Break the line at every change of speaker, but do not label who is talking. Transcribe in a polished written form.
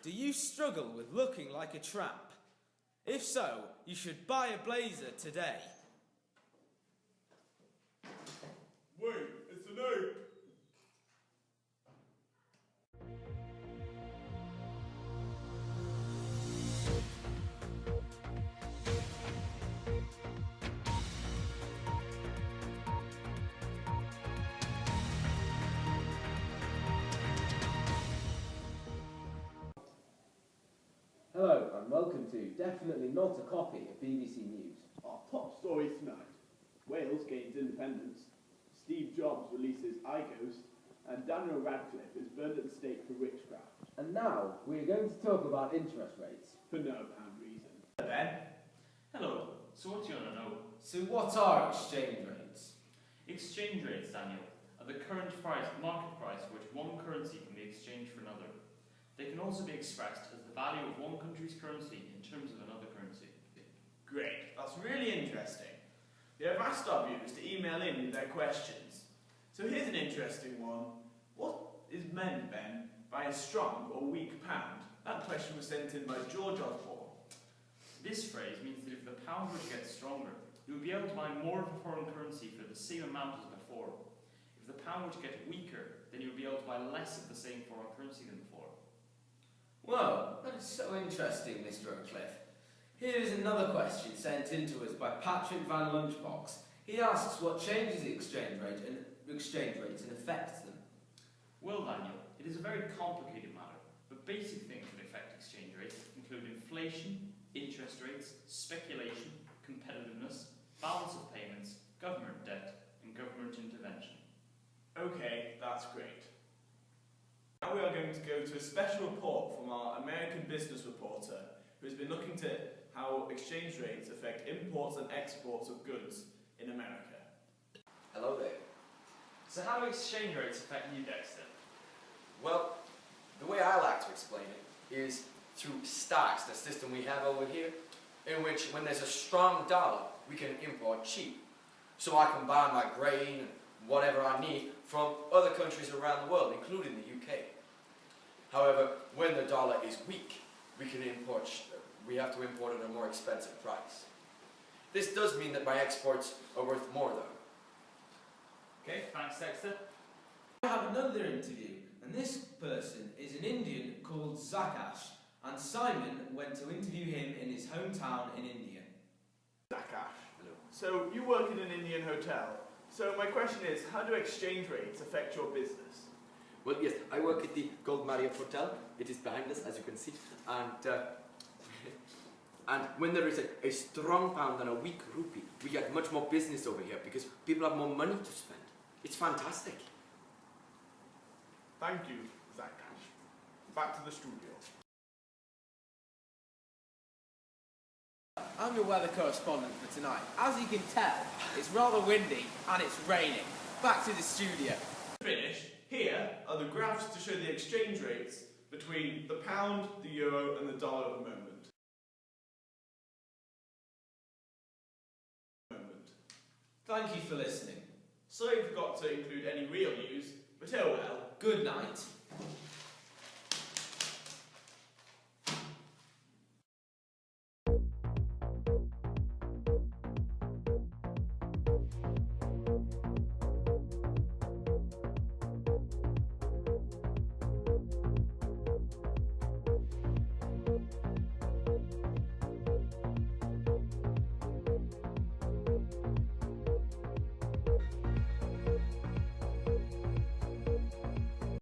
Do you struggle with looking like a tramp? If so, you should buy a blazer today.
Wait, it's an ape!
Hello and welcome to Definitely Not a Copy of BBC News.
Our top stories tonight. Wales gains independence, Steve Jobs releases iGhost, and Daniel Radcliffe is burned at the stake for witchcraft.
And now we're going to talk about interest rates.
For no apparent reason.
Ben. Hello. So what do you want to know?
So what are exchange rates?
Exchange rates, Daniel, are the current market price for which one currency can be exchanged for another. They can also be expressed as the value of one country's currency in terms of another currency.
Great, that's really interesting. We have asked our viewers to email in with their questions. So here's an interesting one. What is meant, Ben, by a strong or weak pound? That question was sent in by George Osborne.
This phrase means that if the pound were to get stronger, you would be able to buy more of a foreign currency for the same amount as before. If the pound were to get weaker, then you would be able to buy less of the same foreign currency than before.
Well, that is so interesting, Mr. O'Cliffe. Here is another question sent in to us by Patrick Van Lunchbox. He asks what changes the exchange rates and affects them.
Well, Daniel, it is a very complicated matter, but basic things that affect exchange rates include inflation, interest rates, speculation, competitiveness, balance of payments, government debt, and government intervention.
Okay, that's great. Now we are going to go to a special report from our American business reporter who has been looking to how exchange rates affect imports and exports of goods in America.
Hello there.
So how do exchange rates affect you, Dexter?
Well, the way I like to explain it is through stocks, the system we have over here, in which when there's a strong dollar, we can import cheap. So I can buy my grain and whatever I need from other countries around the world, including the UK. However, when the dollar is weak, we have to import at a more expensive price. This does mean that my exports are worth more though.
Okay, thanks, Dexter.
I have another interview, and this person is an Indian called Zakash, and Simon went to interview him in his hometown in India.
Zakash.
Hello.
So you work in an Indian hotel. So my question is, how do exchange rates affect your business?
Well, yes, I work at the Gold Marriott Hotel. It is behind us, as you can see. And when there is a strong pound and a weak rupee, we get much more business over here because people have more money to spend. It's fantastic.
Thank you, Zakash. Back to the studio.
I'm your weather correspondent for tonight. As you can tell, it's rather windy and it's raining. Back to the studio.
Finish. Here are the graphs to show the exchange rates between the pound, the euro and the dollar at the moment.
Thank you for listening.
Sorry we forgot to include any real news, but oh well.
Good night.